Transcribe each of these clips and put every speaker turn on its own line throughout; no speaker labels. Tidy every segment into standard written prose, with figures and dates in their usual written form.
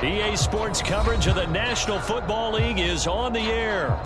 EA Sports coverage of the National Football League is on the air.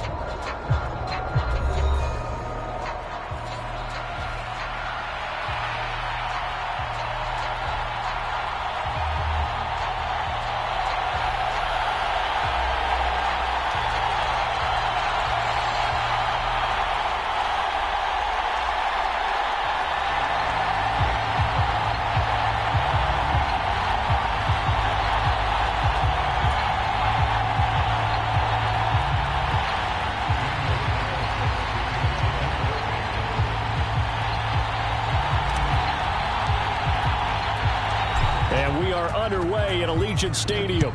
And we are underway at Allegiant Stadium.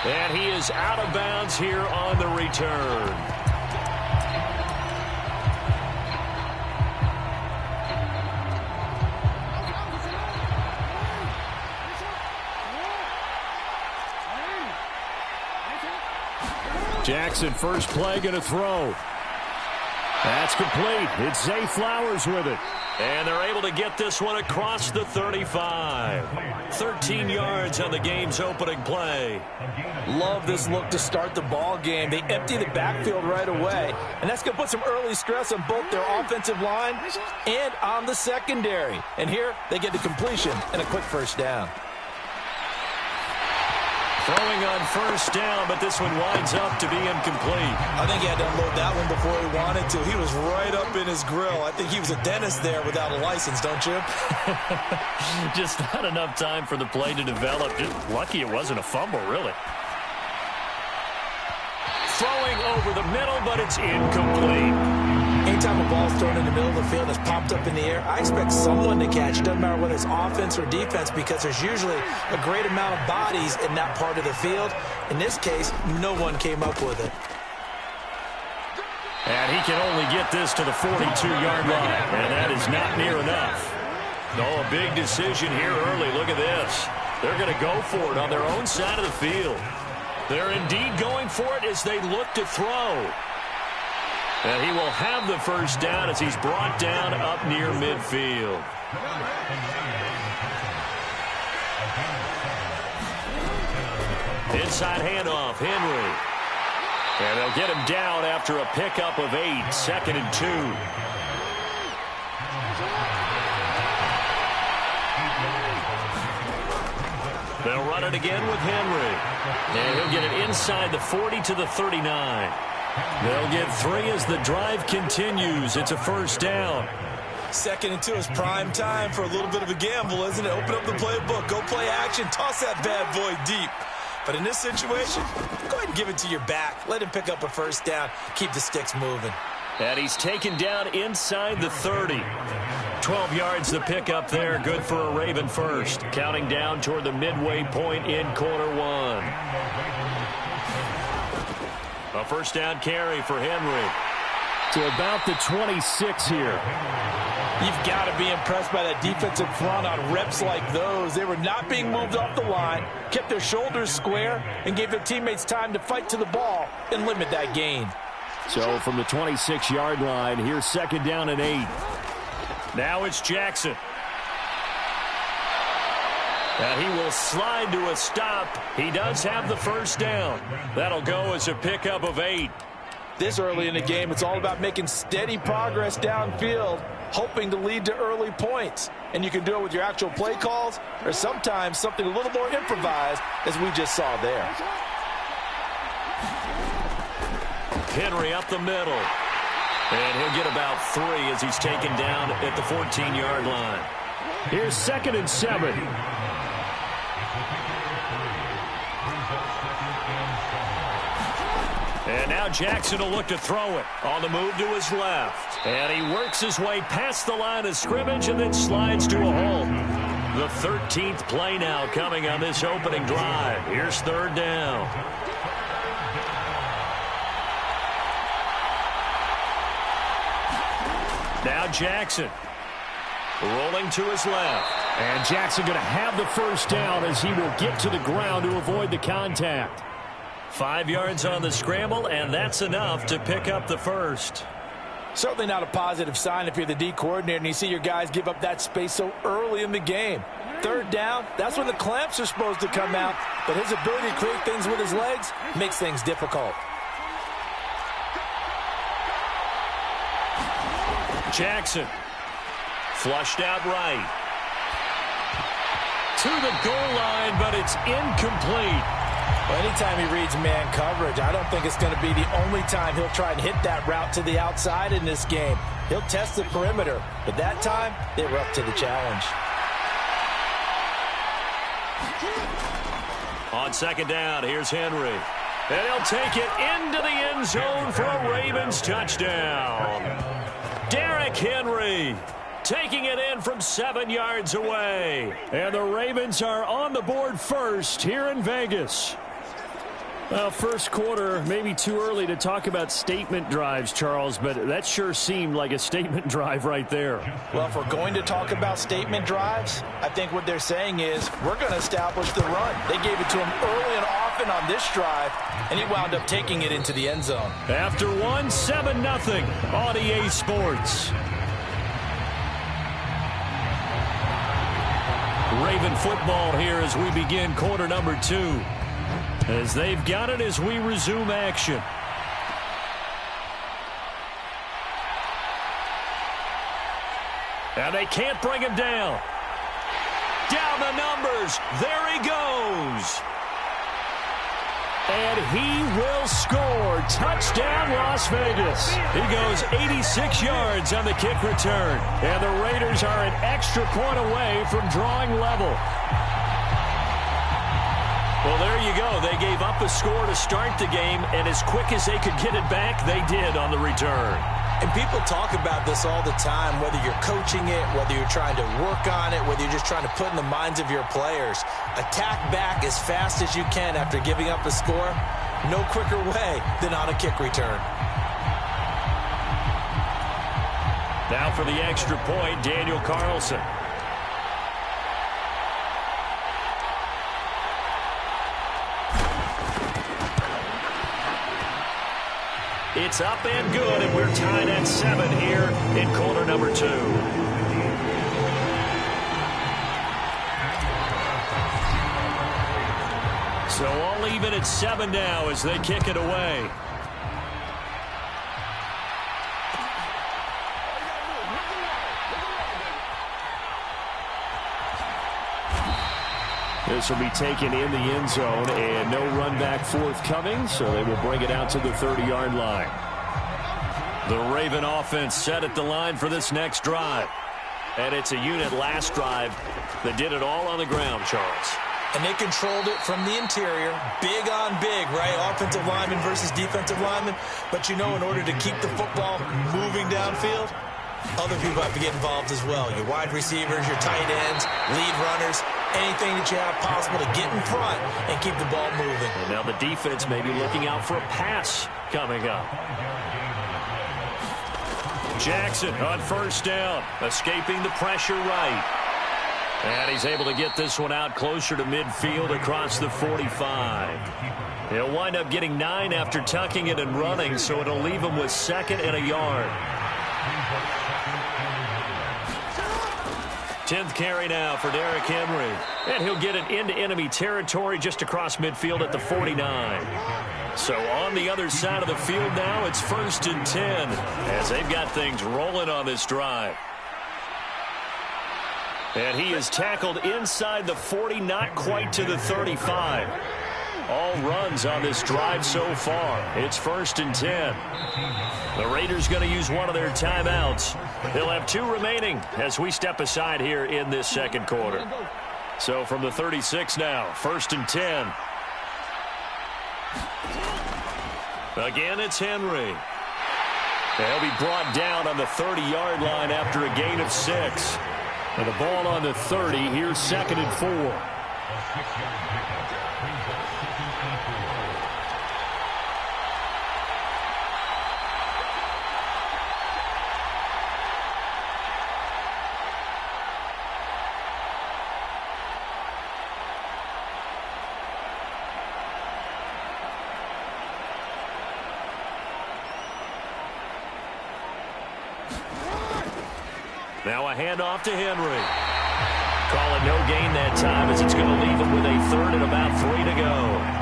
And he is out of bounds here on the return. Jackson, first play, going to throw. That's complete. It's Zay Flowers with it. And they're able to get this one across the 35. 13 yards on the game's opening play.
Love this look to start the ball game. They empty the backfield right away, and that's going to put some early stress on both their offensive line and on the secondary. And here they get the completion and a quick first down.
Throwing on first down, but this one winds up to be incomplete.
I think he had to unload that one before he wanted to. He was right up in his grill. I think he was a dentist there without a license, don't you?
Just not enough time for the play to develop. Just lucky it wasn't a fumble, really. Throwing over the middle, but it's incomplete.
Anytime a ball's thrown in the middle of the field that's popped up in the air, I expect someone to catch it. Doesn't matter whether it's offense or defense, because there's usually a great amount of bodies in that part of the field. In this case, no one came up with it.
And he can only get this to the 42-yard line, and that is not near enough. No, a big decision here early. Look at this. They're going to go for it on their own side of the field. They're indeed going for it as they look to throw. And he will have the first down as he's brought down up near midfield. Inside handoff, Henry. And they'll get him down after a pickup of 8, 2nd and 2. They'll run it again with Henry. And he'll get it inside the 40 to the 39. They'll get 3 as the drive continues. It's a first down.
2nd and 2 is prime time for a little bit of a gamble, isn't it? Open up the playbook, go play action, toss that bad boy deep. But in this situation, go ahead and give it to your back. Let him pick up a first down. Keep the sticks moving.
And he's taken down inside the 30. 12 yards the pickup there. Good for a Raven first. Counting down toward the midway point in quarter 1. A first down carry for Henry to about the 26 here.
You've got to be impressed by that defensive front on reps like those. They were not being moved off the line, kept their shoulders square, and gave their teammates time to fight to the ball and limit that gain.
So from the 26-yard line, here's 2nd down and 8. Now it's Jackson. And he will slide to a stop. He does have the first down. That'll go as a pickup of 8.
This early in the game, it's all about making steady progress downfield, hoping to lead to early points. And you can do it with your actual play calls or sometimes something a little more improvised, as we just saw there.
Henry up the middle. And he'll get about 3 as he's taken down at the 14-yard line. Here's 2nd and 7. And now Jackson will look to throw it on the move to his left. And he works his way past the line of scrimmage and then slides to a halt. The 13th play now coming on this opening drive. Here's 3rd down. Now Jackson rolling to his left. And Jackson going to have the first down as he will get to the ground to avoid the contact. 5 yards on the scramble, and that's enough to pick up the first.
Certainly not a positive sign if you're the D coordinator and you see your guys give up that space so early in the game. Third down, that's when the clamps are supposed to come out, but his ability to create things with his legs makes things difficult.
Jackson, flushed out right. To the goal line, but it's incomplete.
Well, anytime he reads man coverage, I don't think it's going to be the only time he'll try and hit that route to the outside in this game. He'll test the perimeter, but that time, they were up to the challenge.
On second down, here's Henry. And he'll take it into the end zone for a Ravens touchdown. Derrick Henry taking it in from 7 yards away. And the Ravens are on the board first here in Vegas.
Well, first quarter, maybe too early to talk about statement drives, Charles, but that sure seemed like a statement drive right there.
Well, if we're going to talk about statement drives, I think what they're saying is we're going to establish the run. They gave it to him early and often on this drive, and he wound up taking it into the end zone.
After 7-0 on EA Sports. Raven football here as we begin quarter number 2. As they've got it as we resume action. And they can't bring him down. Down the numbers. There he goes. And he will score. Touchdown, Las Vegas. He goes 86 yards on the kick return. And the Raiders are an extra point away from drawing level. Well, there you go. They gave up a score to start the game, and as quick as they could get it back, they did on the return.
And people talk about this all the time, whether you're coaching it, whether you're trying to work on it, whether you're just trying to put in the minds of your players. Attack back as fast as you can after giving up a score. No quicker way than on a kick return.
Now for the extra point, Daniel Carlson. It's up and good, and we're tied at 7 here in quarter number 2. So all even at 7 now as they kick it away. This will be taken in the end zone, and no run back forthcoming, so they will bring it out to the 30-yard line. The Raven offense set at the line for this next drive. And it's a unit last drive that did it all on the ground, Charles.
And they controlled it from the interior, big on big, right? Offensive lineman versus defensive lineman. But you know, in order to keep the football moving downfield, other people have to get involved as well. Your wide receivers, your tight ends, lead runners, anything that you have possible to get in front and keep the ball moving.
And now the defense may be looking out for a pass coming up. Jackson on first down, escaping the pressure right. And he's able to get this one out closer to midfield across the 45. He'll wind up getting 9 after tucking it and running, so it'll leave him with 2nd and a yard. 10th carry now for Derrick Henry. And he'll get it into enemy territory just across midfield at the 49. So on the other side of the field now, it's 1st and 10 as they've got things rolling on this drive. And he is tackled inside the 40, not quite to the 35. All runs on this drive so far. It's 1st and 10. The Raiders going to use one of their timeouts. They'll have 2 remaining as we step aside here in this second quarter. So from the 36 now, 1st and 10. Again, it's Henry. They'll be brought down on the 30-yard line after a gain of 6. And the ball on the 30. Here's 2nd and 4. Now a handoff to Henry. Call it no gain that time as it's going to leave him with a third and about 3 to go.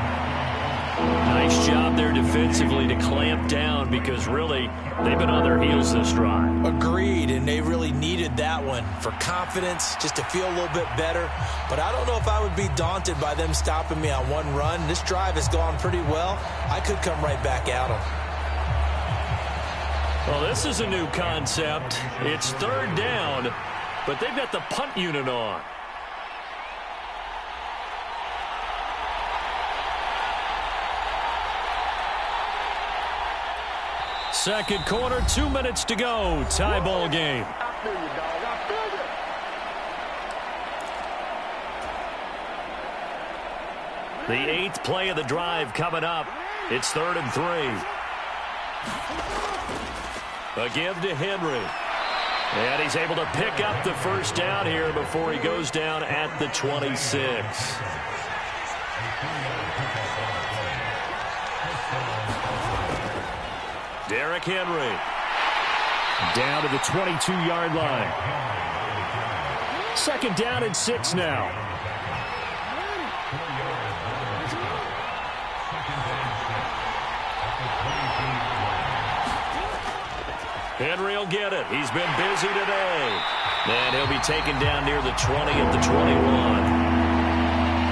Nice job there defensively to clamp down because really they've been on their heels this drive.
Agreed, and they really needed that one for confidence, just to feel a little bit better. But I don't know if I would be daunted by them stopping me on one run. This drive has gone pretty well. I could come right back at them.
Well, this is a new concept. It's third down, but they've got the punt unit on. Second quarter, 2 minutes to go. Tie ball game. The 8th play of the drive coming up. It's 3rd and 3. A give to Henry. And he's able to pick up the first down here before he goes down at the 26. Derrick Henry.
Down to the 22-yard line. Second down and 6 now.
Henry will get it. He's been busy today. And he'll be taken down near the 20 at the 21.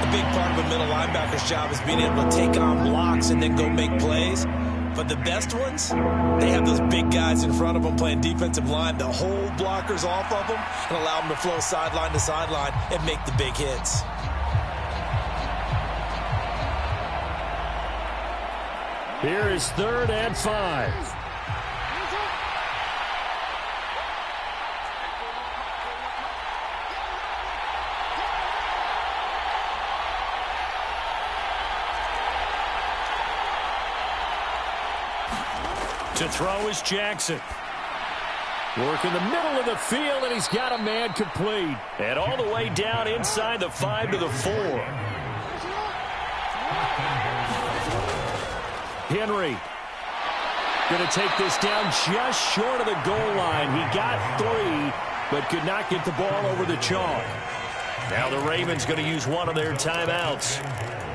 A big part of a middle linebacker's job is being able to take on blocks and then go make plays. But the best ones, they have those big guys in front of them playing defensive line to hold blockers off of them and allow them to flow sideline to sideline and make the big hits.
Here is 3rd and 5.
To throw is Jackson.
Work in the middle of the field, and he's got a man complete.
And all the way down inside the 5 to the 4.
Henry going to take this down just short of the goal line. He got 3, but could not get the ball over the chalk.
Now the Ravens going to use one of their timeouts,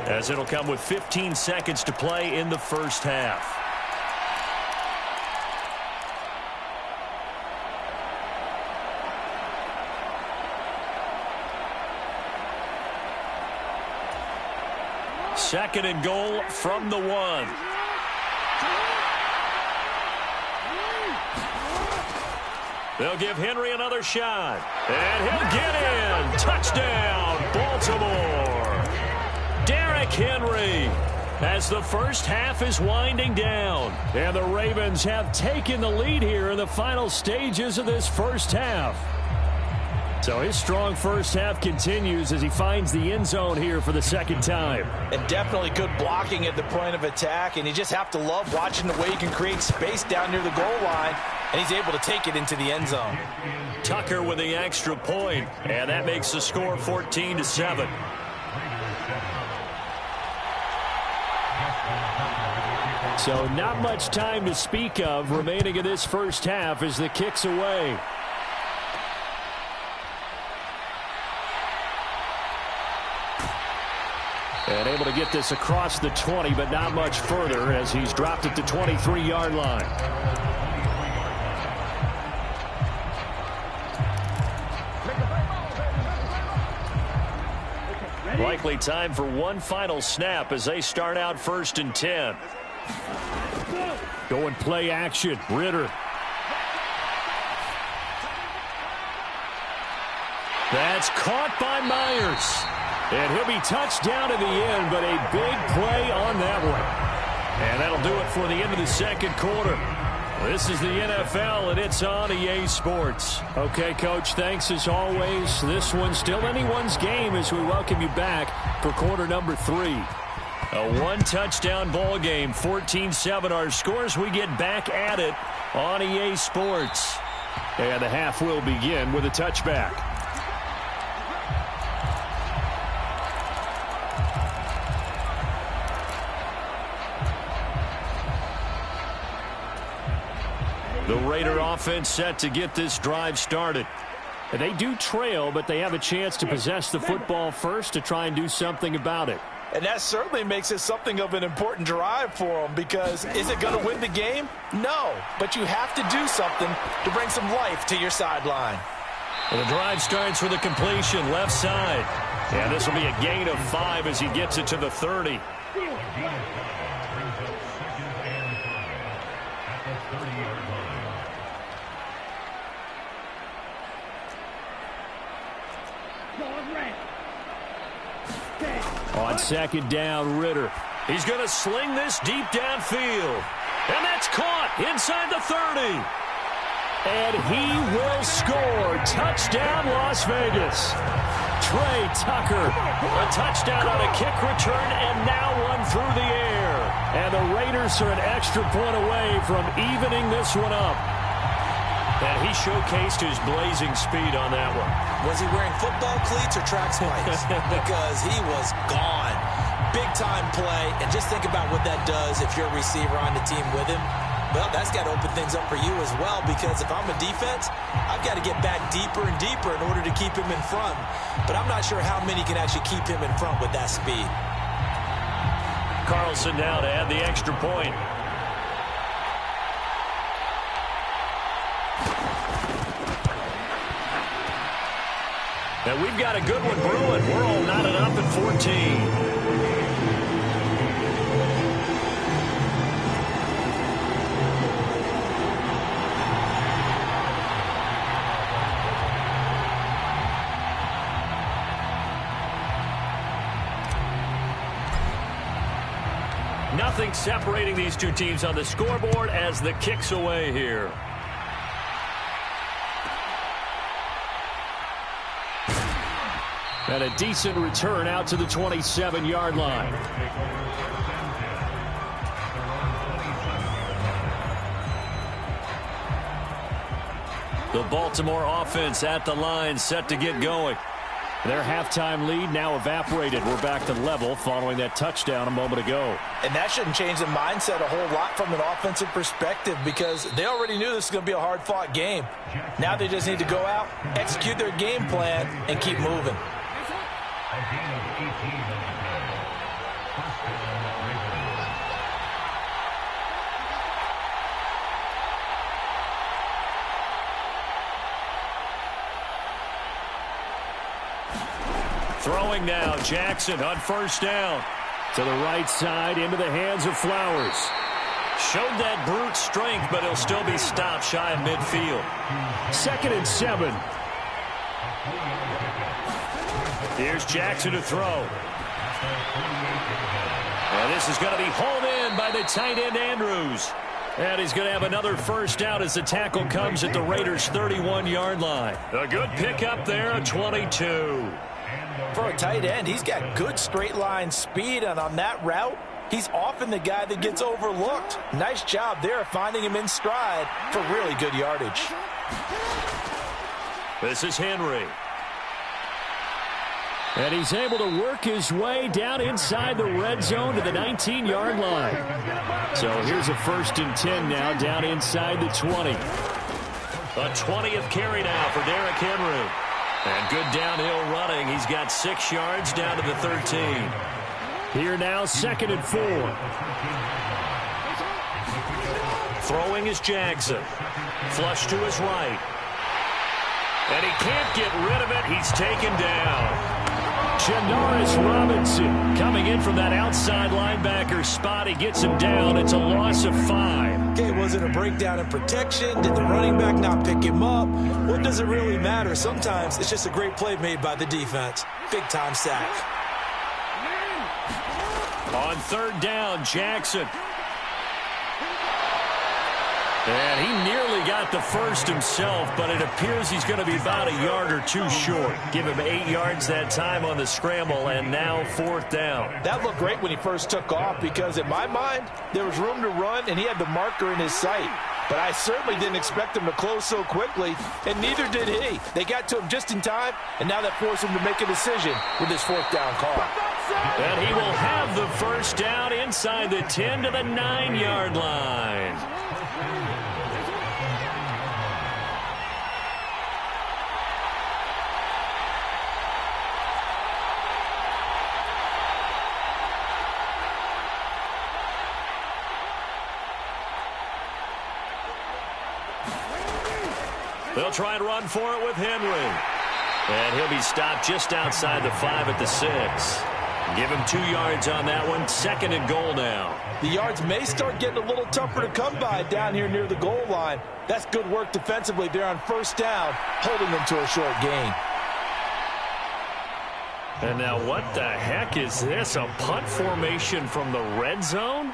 as it'll come with 15 seconds to play in the first half. Second and goal from the 1. They'll give Henry another shot. And he'll get in. Touchdown, Baltimore. Derrick Henry as the first half is winding down.
And the Ravens have taken the lead here in the final stages of this first half. So his strong first half continues as he finds the end zone here for the second time.
And definitely good blocking at the point of attack. And you just have to love watching the way he can create space down near the goal line. And he's able to take it into the end zone.
Tucker with the extra point. And that makes the score 14-7.
So not much time to speak of remaining in this first half as the kick's away. And able to get this across the 20, but not much further as he's dropped at the 23-yard line.
Likely time for one final snap as they start out 1st and 10.
Go and play action. Ritter.
That's caught by Myers.
And he'll be touched down in the end, but a big play on that one.
And that'll do it for the end of the second quarter. This is the NFL, and it's on EA Sports.
Okay, Coach, thanks as always. This one's still anyone's game as we welcome you back for quarter number 3.
A one-touchdown ball game, 14-7. Our scores, we get back at it on EA Sports.
And the half will begin with a touchback.
The Raider offense set to get this drive started.
They do trail, but they have a chance to possess the football first to try and do something about it.
And that certainly makes it something of an important drive for them, because is it going to win the game? No, but you have to do something to bring some life to your sideline.
Well, the drive starts with a completion left side. And this will be a gain of 5 as he gets it to the 30.
On second down, Ritter.
He's going to sling this deep downfield. And that's caught inside the 30.
And he will score. Touchdown, Las Vegas. Trey Tucker.
A touchdown on a kick return, and now one through the air.
And the Raiders are an extra point away from evening this one up.
And he showcased his blazing speed on that one.
Was he wearing football cleats or track spikes? Because he was gone. Big-time play. And just think about what that does if you're a receiver on the team with him. Well, that's got to open things up for you as well, because if I'm a defense, I've got to get back deeper and deeper in order to keep him in front. But I'm not sure how many can actually keep him in front with that speed.
Carlson now to add the extra point. And we've got a good one brewing. We're all knotted up at 14. Nothing separating these two teams on the scoreboard as the kick's away here.
And a decent return out to the 27-yard line.
The Baltimore offense at the line, set to get going.
Their halftime lead now evaporated. We're back to level following that touchdown a moment ago.
And that shouldn't change the mindset a whole lot from an offensive perspective, because they already knew this was going to be a hard-fought game. Now they just need to go out, execute their game plan, and keep moving.
Throwing now, Jackson on first down.
To the right side, into the hands of Flowers.
Showed that brute strength, but he'll still be stopped shy of midfield.
2nd and 7.
Here's Jackson to throw. And this is going to be hauled in by the tight end, Andrews. And he's going to have another first down as the tackle comes at the Raiders' 31-yard line. A good pickup there, a 22.
For a tight end, he's got good straight-line speed, and on that route, he's often the guy that gets overlooked. Nice job there finding him in stride for really good yardage.
This is Henry.
And he's able to work his way down inside the red zone to the 19-yard line. So here's a 1st and 10 now, down inside the 20.
A 20th carry now for Derrick Henry. And good downhill running. He's got 6 yards down to the 13.
Here now, 2nd and 4.
Throwing is Jackson. Flush to his right. And he can't get rid of it. He's taken down.
Janoris Robinson coming in from that outside linebacker spot. He gets him down. It's a loss of 5.
Okay, was it a breakdown in protection? Did the running back not pick him up? What does it really matter? Sometimes it's just a great play made by the defense. Big-time sack.
On 3rd down, Jackson. And he nearly got the first himself, but it appears he's going to be about a yard or 2 short. Give him 8 yards that time on the scramble, and now 4th down.
That looked great when he first took off, because in my mind, there was room to run, and he had the marker in his sight. But I certainly didn't expect him to close so quickly, and neither did he. They got to him just in time, and now that forced him to make a decision with his 4th down call.
And he will have the first down inside the 10 to the 9-yard line. They'll try and run for it with Henry. And he'll be stopped just outside the 5 at the 6. Give him 2 yards on that one. 2nd and goal now.
The yards may start getting a little tougher to come by down here near the goal line. That's good work defensively there on 1st down, holding them to a short gain.
And now what the heck is this? A punt formation from the red zone?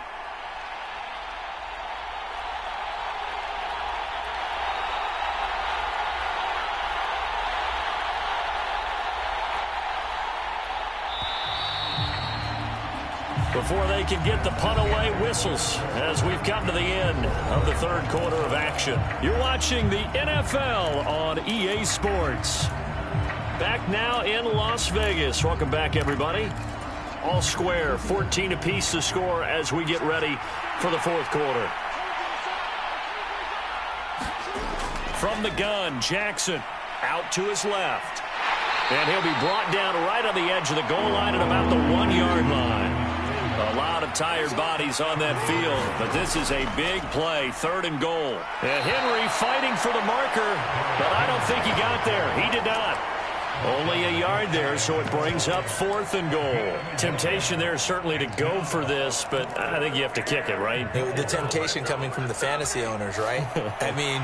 Before they can get the punt away, whistles as we've come to the end of the 3rd quarter of action. You're watching the NFL on EA Sports. Back now in Las Vegas. Welcome back, everybody. All square, 14 apiece to score as we get ready for the 4th quarter. From the gun, Jackson out to his left. And he'll be brought down right on the edge of the goal line at about the 1-yard line. A lot of tired bodies on that field, but this is a big play, 3rd and goal. And Henry fighting for the marker, but I don't think he got there. He did not. Only a yard there, so it brings up 4th and goal. Temptation there certainly to go for this, but I think you have to kick it, right?
The temptation coming from the fantasy owners, right? I mean,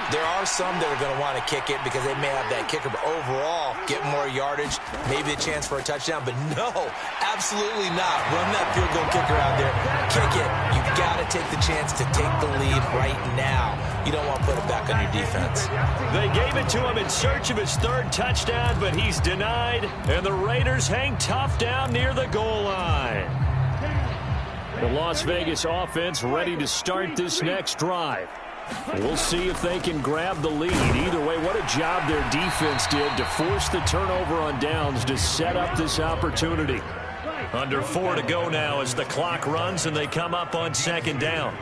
there are some that are going to want to kick it because they may have that kicker, but overall, get more yardage, maybe a chance for a touchdown. But no, absolutely not. Run that field goal kicker out there. Kick it. You've got to take the chance to take the lead right now. You don't want to put it back on your defense.
They gave it to him in search of his 3rd touchdown, but he's denied, and the Raiders hang tough down near the goal line. The Las Vegas offense ready to start this next drive. We'll see if they can grab the lead. Either way, what a job their defense did to force the turnover on downs to set up this opportunity.
Under 4 to go now as the clock runs and they come up on 2nd down.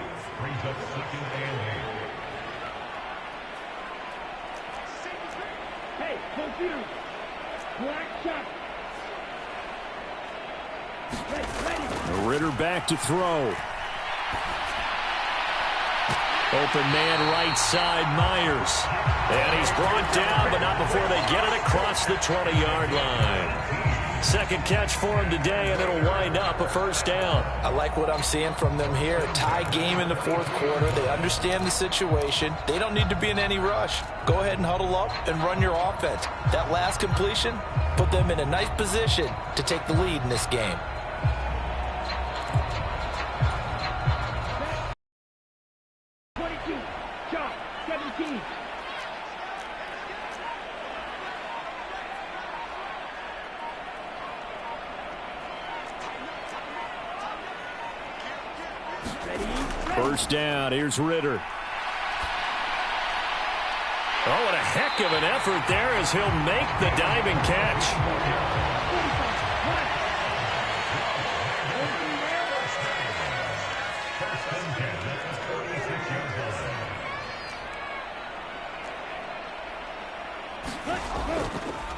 Ritter back to throw.
Open man right side, Myers. And he's brought down, but not before they get it across the 20-yard line. 2nd catch for him today, and it'll wind up a 1st down.
I like what I'm seeing from them here. A tie game in the 4th quarter. They understand the situation. They don't need to be in any rush. Go ahead and huddle up and run your offense. That last completion put them in a nice position to take the lead in this game.
First down, here's Ritter.
Oh, and a heck of an effort there as he'll make the diving catch.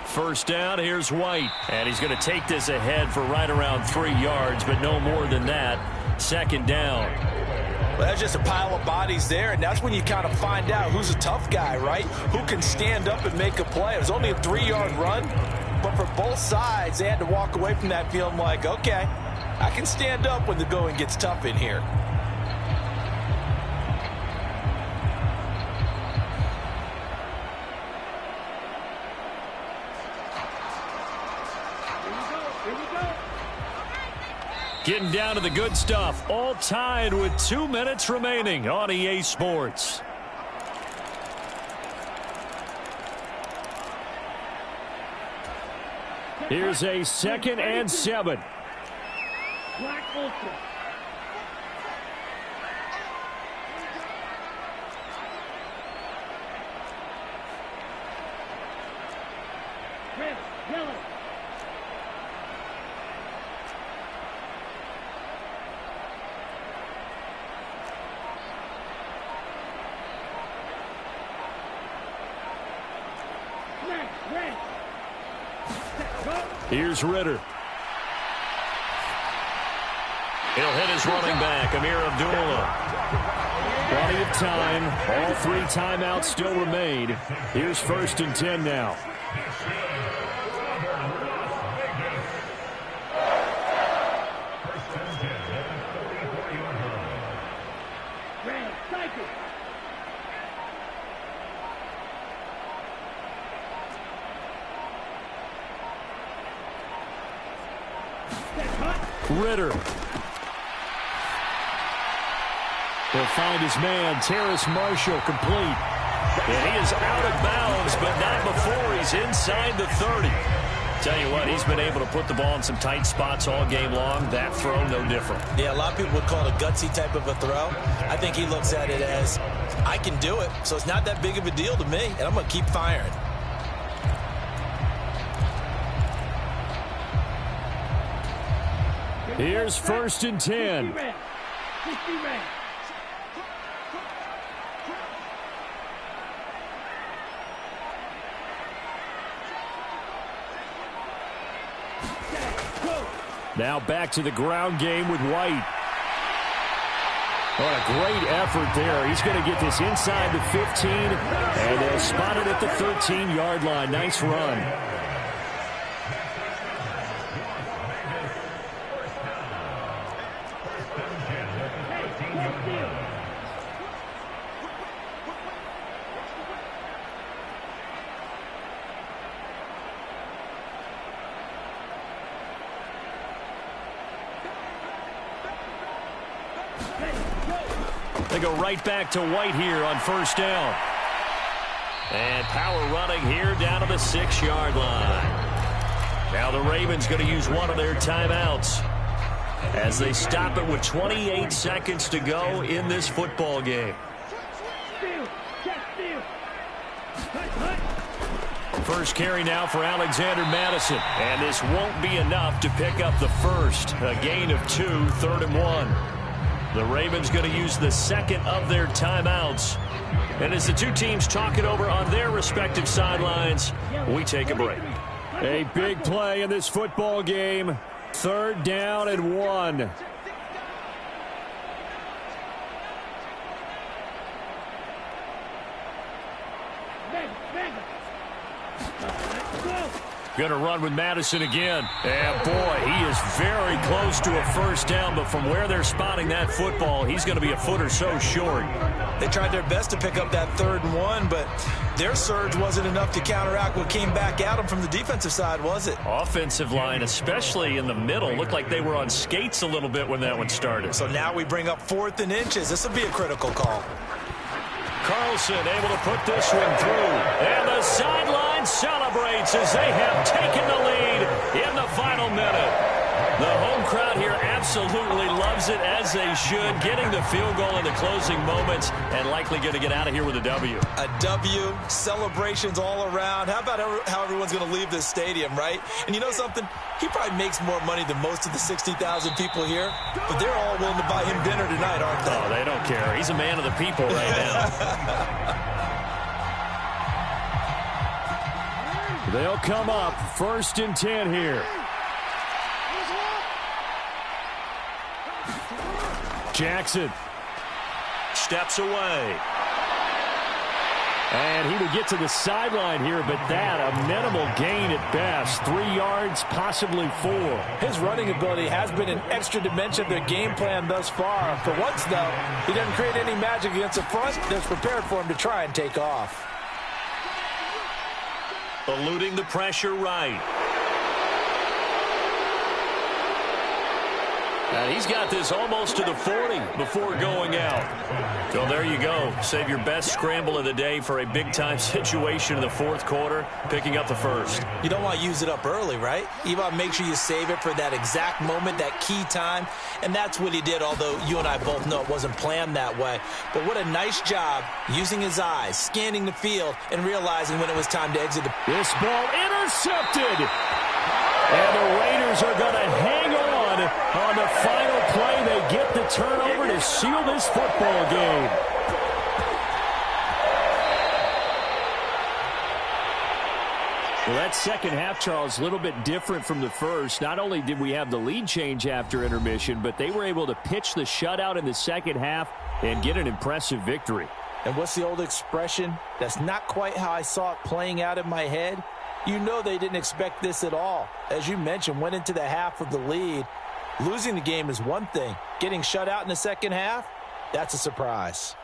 First down, here's White. And he's going to take this ahead for right around 3 yards, but no more than that. 2nd down.
Well, that's just a pile of bodies there, and that's when you kind of find out who's a tough guy, right? Who can stand up and make a play. It was only a 3-yard run, but for both sides, they had to walk away from that feeling like, okay, I can stand up when the going gets tough in here.
Getting down to the good stuff. All tied with 2 minutes remaining on EA Sports.
Here's a 2nd and 7. Here's Ritter.
He'll hit his running back, Amir Abdullah.
Plenty of time. All 3 timeouts still remain. Here's 1st and 10 now. Ritter. He'll find his man, Terrace Marshall, complete. And he is out of bounds, but not before he's inside the 30. Tell you what, he's been able to put the ball in some tight spots all game long. That throw, no different.
Yeah, a lot of people would call it a gutsy type of a throw. I think he looks at it as, I can do it, so it's not that big of a deal to me, and I'm going to keep firing.
Here's 1st and 10. Now back to the ground game with White. What a great effort there. He's going to get this inside the 15, and they'll spot it at the 13-yard line. Nice run. They go right back to White here on 1st down. And power running here down to the 6-yard line. Now the Ravens going to use one of their timeouts as they stop it with 28 seconds to go in this football game. First carry now for Alexander Madison. And this won't be enough to pick up the first. A gain of 2, 3rd and 1. The Ravens going to use the second of their timeouts. And as the two teams talk it over on their respective sidelines, we take a break. A big play in this football game. 3rd down and 1. Going to run with Madison again. And, boy, he is very close to a first down, but from where they're spotting that football, he's going to be a foot or so short.
They tried their best to pick up that 3rd and 1, but their surge wasn't enough to counteract what came back at them from the defensive side, was it?
Offensive line, especially in the middle, looked like they were on skates a little bit when that one started.
So now we bring up 4th and inches. This will be a critical call.
Carlson able to put this one through. And the sideline celebrates as they have taken the lead in the final minute. The home crowd here absolutely loves it, as they should, getting the field goal in the closing moments and likely going to get out of here with a W.
A W, celebrations all around. How about how everyone's going to leave this stadium, right? And you know something? He probably makes more money than most of the 60,000 people here, but they're all willing to buy him dinner tonight, aren't they?
Oh, they don't care. He's a man of the people right now. They'll come up 1st and 10 here. Jackson steps away. And he would get to the sideline here, but that a minimal gain at best. 3 yards, possibly 4.
His running ability has been an extra dimension of their game plan thus far. For once, though, he doesn't create any magic against the front that's prepared for him to try and take off.
Eluding the pressure right. And he's got this almost to the 40 before going out. So there you go. Save your best scramble of the day for a big-time situation in the 4th quarter, picking up the first.
You don't want to use it up early, right? You want to make sure you save it for that exact moment, that key time. And that's what he did, although you and I both know it wasn't planned that way. But what a nice job using his eyes, scanning the field, and realizing when it was time to exit the...
This ball intercepted! And the Raiders are going to hang on the final play. They get the turnover to seal this football game. Well, that second half, Charles, a little bit different from the first. Not only did we have the lead change after intermission, but they were able to pitch the shutout in the second half and get an impressive victory.
And what's the old expression? That's not quite how I saw it playing out in my head. You know they didn't expect this at all. As you mentioned, went into the half with the lead. Losing the game is one thing. Getting shut out in the second half, that's a surprise.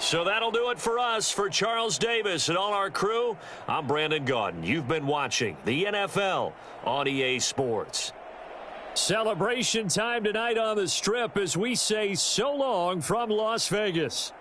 So that'll do it for us. For Charles Davis and all our crew, I'm Brandon Gaudin. You've been watching the NFL on EA Sports.
Celebration time tonight on the Strip as we say so long from Las Vegas.